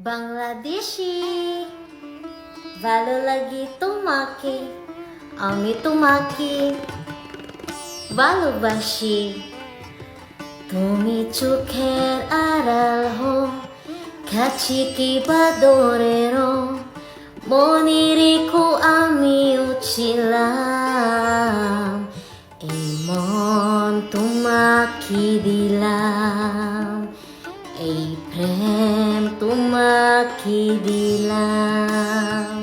বাংলাদেশি ভালো লাগে তোমাকে, আমি তোমাকে ভালোবাসি। তুমি চোখের আড়াল হো, কাছে কিবা দূরেরও, মনে রেখো আমিও ছিলাম। এই মন তোমাকে দিলাম, এই প্রেম তোমাকে দিলাম।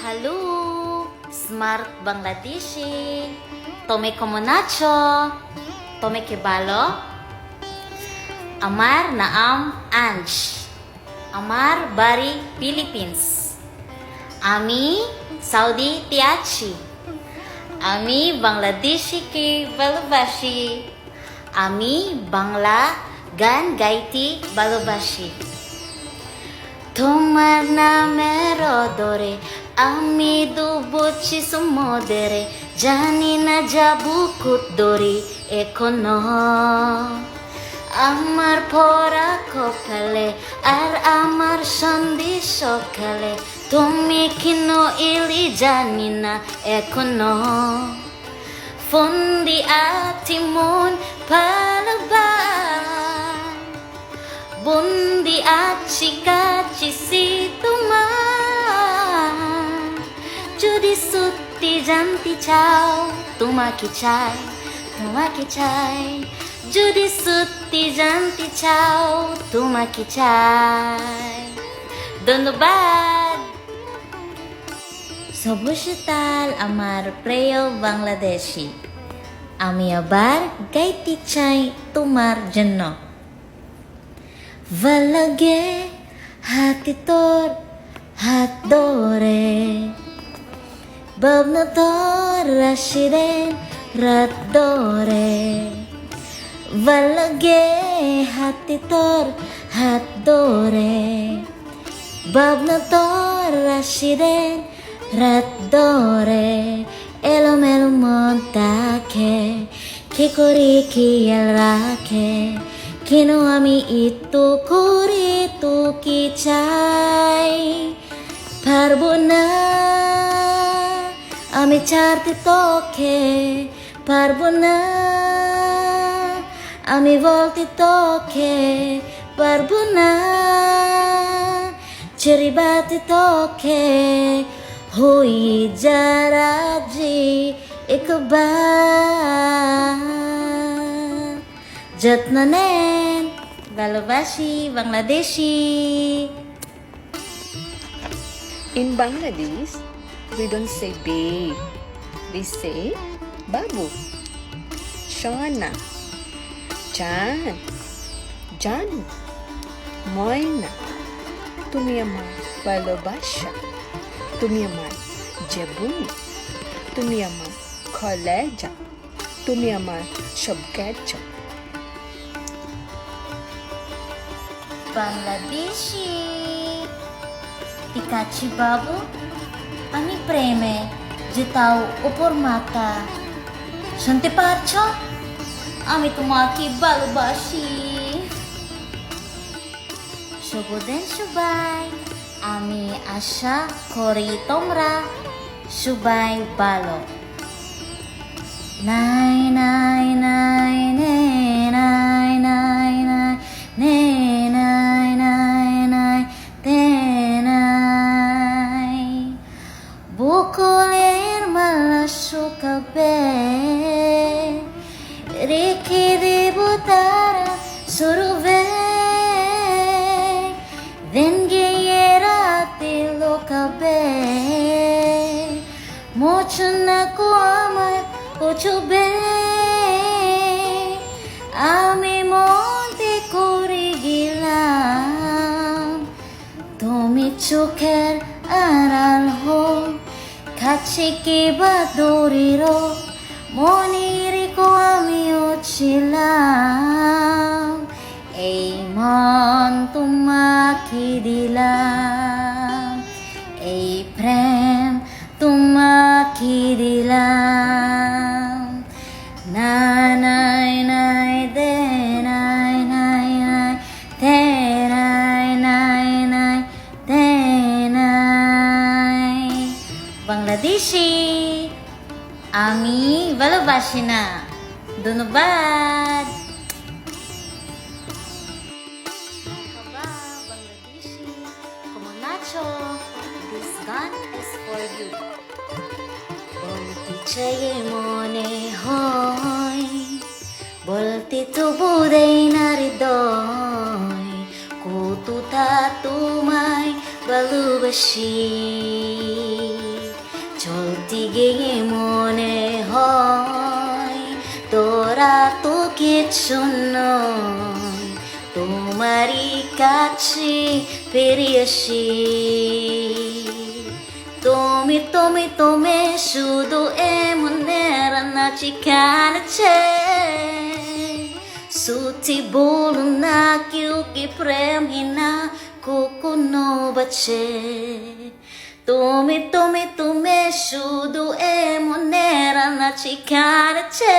Halo, Smart Bangladeshi. Tome como nacho? Tome que balo? Amar naam Anj. Amar bari Philippines. Ami Saudi tiachi. Ami Bangladeshi ke ভালোবাসি। আমি বাংলা গান গাইতে ভালোবাসি। তোমার নামের অদরে আমি ডুবছি সমুদ্রে, জানি না যাবো কত দূরে এখনো। আমার পরা কপালে আর আমার সন্ধি সকালে, তুমি কেন এলি জানি না এখনো। ফন্দি আছি মন ভালোবাস, বন্দি আছি কাছে তোমার। যদি সত্যি জানতে চাও তোমাকে চাই, তোমাকে চাই। যদি সত্যি জানতে চাও তোমাকে চাই। ধন্যবাদ। সবুজ তাল আমার প্রিয় বাংলাদেশি, আমি আবার গাইতে চাই তোমার জন্য। ভাল লাগে হাতে তোর হাত ধরে, ভাবনা তোর রাশিরেন রাত ধরে। ভাল লাগে হাতে তোর হাত ধরে, ভাবনা তোর রাশিরেন রাত ধরে। এলোমেলো মন তাকে কি করে খেয়াল রাখে, কেন আমি একটু করে তোকে চাই। পারবো না আমি ছাড়তে তোকে, পারবো না আমি বলতে তোকে, পারবো না ছেড়ে বাতে তোকে। হয়ে যারা যে একবার যত্ন নেন। ভালোবাসি Bangladeshi. In Bangladesh, we don't say babe, we say babu, Shona, Chan, Janu, Moina. তুমি আমার ভালোবাসা, তুমি আমার জীবন, তুমি আমার কলেজা, তুমি আমার সব কিছু। বাংলাদেশি টিকাছি বাবু, আমি প্রেমে যেতাও উপর মাথা। শুনতে পারছ? আমি তোমাকে ভালোবাসি। শুভ দিন সবাই, আমি আশা করি তোমরা সবাই ভালো। নাই নাই নাই নে নাই নাই নাই নে নাই নাই নাই তে নাই। বকুলের মালা শুকাবে, রেখে দেব তারা সুরবে। দিন গিয়ে রাতে লোকাবে, মোচনা কো আমার পছবে। আমি মতে করে গেলাম, তুমি চোখের আড়াল হো, কাছে কিবা দূরেরও, মনে রেখো আমিও ছিলাম। এই মন তোমাকে দিলাম, এই প্রেম তোমাকে দিলাম। না নাই নাই দে নাই নাই নাই দে বাংলাদেশি আমি ভালোবাসি না ধন্যবাদ Merhaba Bangladeshi ¿Cómo nacho? This gun is for you বলতে চাই মনে হয় বলতে তো বোধই না হৃদয় কতটা তোমায় ভালোবাসি চলতে গিয়ে মনে হয় তোরা তো কিছু নয় তোমারই কাছে ফিরে আসি তুমি শুধু এমনের নাচি কানছে সুতি বলো না কেউ কি প্রেমহীনা কখনো বাঁচে তুমি শুধু এমনের নাচি কানছে